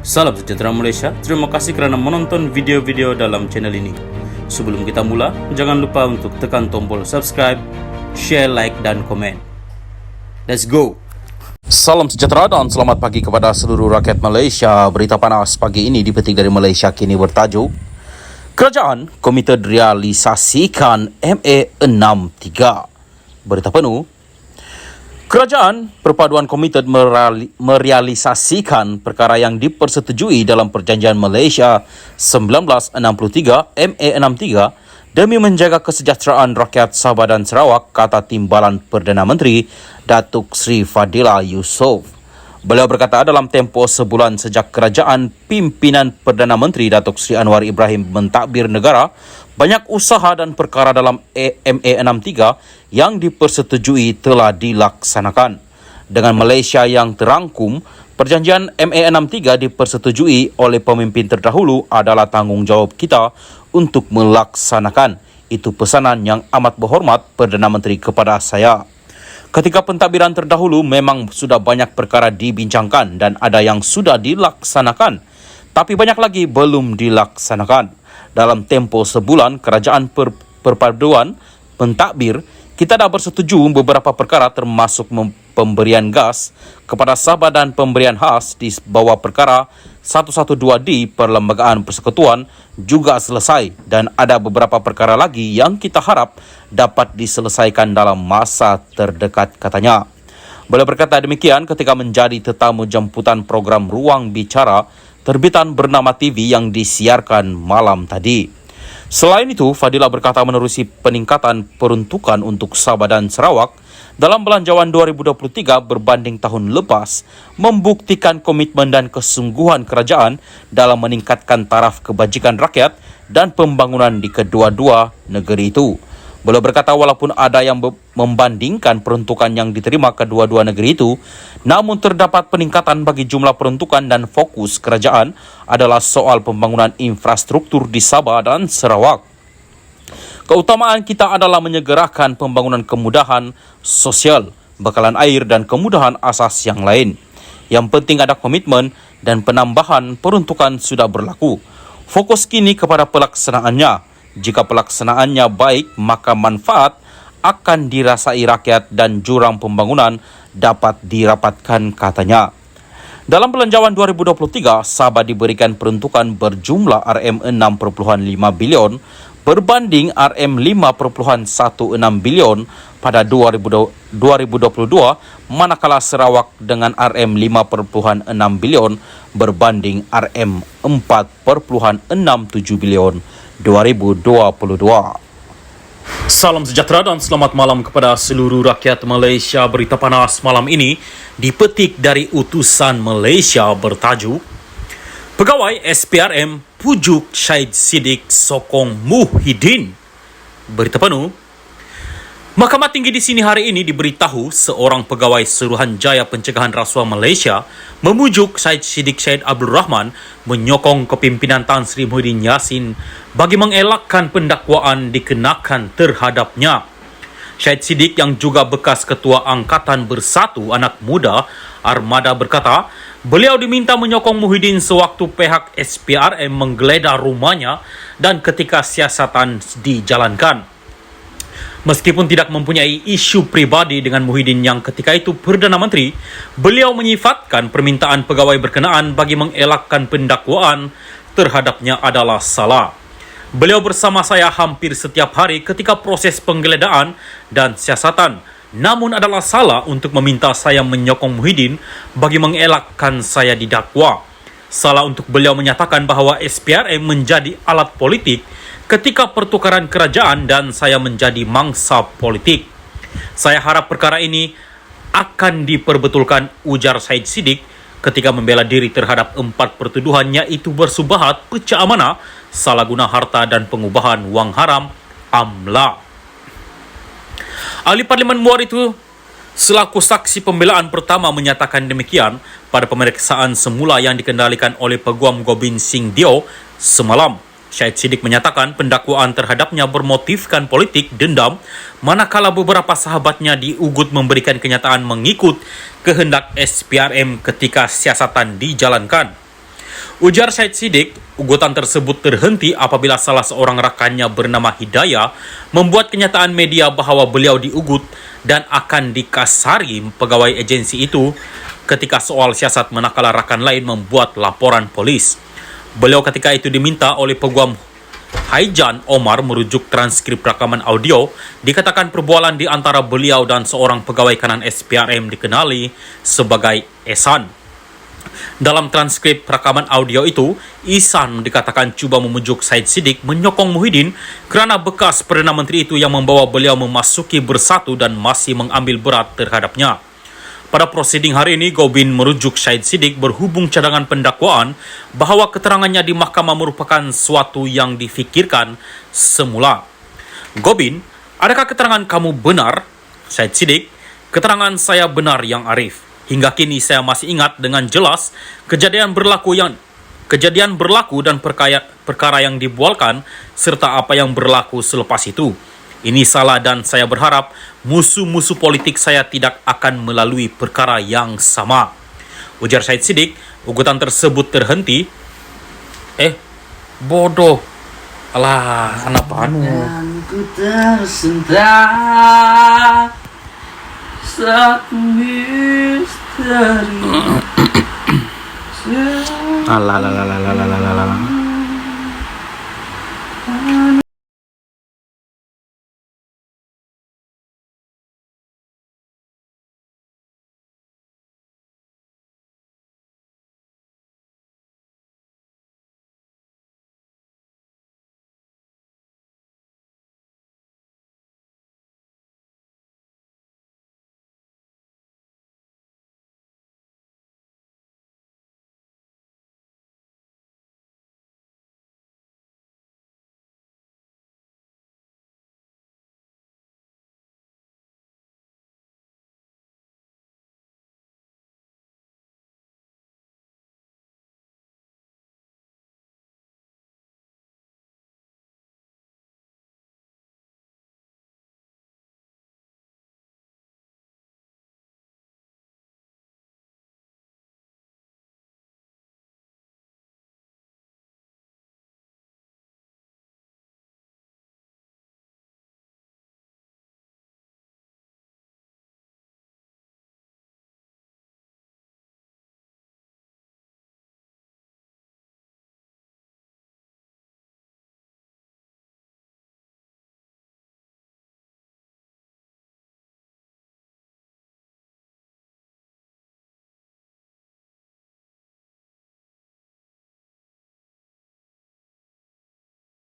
Salam sejahtera Malaysia, terima kasih kerana menonton video-video dalam channel ini. Sebelum kita mula, jangan lupa untuk tekan tombol subscribe, share, like dan komen. Let's go! Salam sejahtera dan selamat pagi kepada seluruh rakyat Malaysia. Berita panas pagi ini dipetik dari Malaysia Kini bertajuk Kerajaan komited realisasikan MA63. Berita penuh, Kerajaan perpaduan komited merealisasikan perkara yang dipersetujui dalam Perjanjian Malaysia 1963 MA63 demi menjaga kesejahteraan rakyat Sabah dan Sarawak, kata Timbalan Perdana Menteri Datuk Seri Fadillah Yusof. Beliau berkata dalam tempoh sebulan sejak kerajaan pimpinan Perdana Menteri Datuk Seri Anwar Ibrahim mentadbir negara, banyak usaha dan perkara dalam MA63 yang dipersetujui telah dilaksanakan. Dengan Malaysia yang terangkum, perjanjian MA63 dipersetujui oleh pemimpin terdahulu adalah tanggungjawab kita untuk melaksanakan. Itu pesanan yang amat berhormat Perdana Menteri kepada saya. Ketika pentadbiran terdahulu memang sudah banyak perkara dibincangkan dan ada yang sudah dilaksanakan, tapi banyak lagi belum dilaksanakan. Dalam tempoh sebulan kerajaan perpaduan pentadbir, kita dah bersetuju beberapa perkara termasuk pemberian gas kepada Sabah dan pemberian khas di bawah perkara 112D Perlembagaan Persekutuan juga selesai dan ada beberapa perkara lagi yang kita harap dapat diselesaikan dalam masa terdekat, katanya. Beliau berkata demikian ketika menjadi tetamu jemputan program Ruang Bicara terbitan bernama TV yang disiarkan malam tadi. Selain itu, Fadillah berkata menerusi peningkatan peruntukan untuk Sabah dan Sarawak dalam belanjawan 2023 berbanding tahun lepas membuktikan komitmen dan kesungguhan kerajaan dalam meningkatkan taraf kebajikan rakyat dan pembangunan di kedua-dua negeri itu. Beliau berkata walaupun ada yang membandingkan peruntukan yang diterima kedua-dua negeri itu, namun terdapat peningkatan bagi jumlah peruntukan dan fokus kerajaan adalah soal pembangunan infrastruktur di Sabah dan Sarawak. Keutamaan kita adalah menyegerakan pembangunan kemudahan sosial, bekalan air dan kemudahan asas yang lain. Yang penting ada komitmen dan penambahan peruntukan sudah berlaku. Fokus kini kepada pelaksanaannya. Jika pelaksanaannya baik, maka manfaat akan dirasai rakyat dan jurang pembangunan dapat dirapatkan, katanya. Dalam belanjawan 2023, Sabah diberikan peruntukan berjumlah RM6.5 bilion berbanding RM5.16 bilion pada 2022, manakala Sarawak dengan RM5.6 bilion berbanding RM4.67 bilion 2022. Salam sejahtera dan selamat malam kepada seluruh rakyat Malaysia. Berita panas malam ini dipetik dari Utusan Malaysia bertajuk Pegawai SPRM pujuk Syed Siddiq sokong Muhyiddin. Berita penuh, Mahkamah Tinggi di sini hari ini diberitahu seorang pegawai Suruhanjaya Pencegahan Rasuah Malaysia memujuk Syed Siddiq Syed Abdul Rahman menyokong kepimpinan Tan Sri Muhyiddin Yassin bagi mengelakkan pendakwaan dikenakan terhadapnya. Syed Siddiq yang juga bekas Ketua Angkatan Bersatu Anak Muda Armada berkata, beliau diminta menyokong Muhyiddin sewaktu pihak SPRM menggeledah rumahnya dan ketika siasatan dijalankan. Meskipun tidak mempunyai isu pribadi dengan Muhyiddin yang ketika itu Perdana Menteri, beliau menyifatkan permintaan pegawai berkenaan bagi mengelakkan pendakwaan terhadapnya adalah salah. Beliau bersama saya hampir setiap hari ketika proses penggeledahan dan siasatan, namun adalah salah untuk meminta saya menyokong Muhyiddin bagi mengelakkan saya didakwa. Salah untuk beliau menyatakan bahawa SPRM menjadi alat politik ketika pertukaran kerajaan dan saya menjadi mangsa politik. Saya harap perkara ini akan diperbetulkan, ujar Syed Siddiq ketika membela diri terhadap 4 pertuduhan iaitu bersubahat, pecah amanah, salah guna harta dan pengubahan wang haram AMLA. Ahli Parlimen Muar itu selaku saksi pembelaan pertama menyatakan demikian pada pemeriksaan semula yang dikendalikan oleh Peguam Gobind Singh Dio semalam. Syed Siddiq menyatakan pendakwaan terhadapnya bermotifkan politik dendam, manakala beberapa sahabatnya diugut memberikan kenyataan mengikut kehendak SPRM ketika siasatan dijalankan. Ujar Syed Siddiq, ugutan tersebut terhenti apabila salah seorang rakannya bernama Hidayah membuat kenyataan media bahwa beliau diugut dan akan dikasari pegawai agensi itu ketika soal siasat manakala rakan lain membuat laporan polis. Beliau ketika itu diminta oleh Peguam Haijan Omar merujuk transkrip rekaman audio, dikatakan perbualan di antara beliau dan seorang pegawai kanan SPRM dikenali sebagai Ehsan. Dalam transkrip rekaman audio itu, Ihsan dikatakan cuba memujuk Syed Siddiq menyokong Muhyiddin kerana bekas Perdana Menteri itu yang membawa beliau memasuki Bersatu dan masih mengambil berat terhadapnya. Pada prosiding hari ini, Gobin merujuk Syed Siddiq berhubung cadangan pendakwaan bahawa keterangannya di mahkamah merupakan suatu yang difikirkan semula. Gobin, adakah keterangan kamu benar? Syed Siddiq, keterangan saya benar yang Arif. Hingga kini saya masih ingat dengan jelas kejadian berlaku dan perkara yang dibualkan serta apa yang berlaku selepas itu. Ini salah dan saya berharap musuh-musuh politik saya tidak akan melalui perkara yang sama. Ujar Syed Siddiq, ugutan tersebut terhenti. Bodoh. Alah, kenapa Ku tersentak satu misteri. Alah.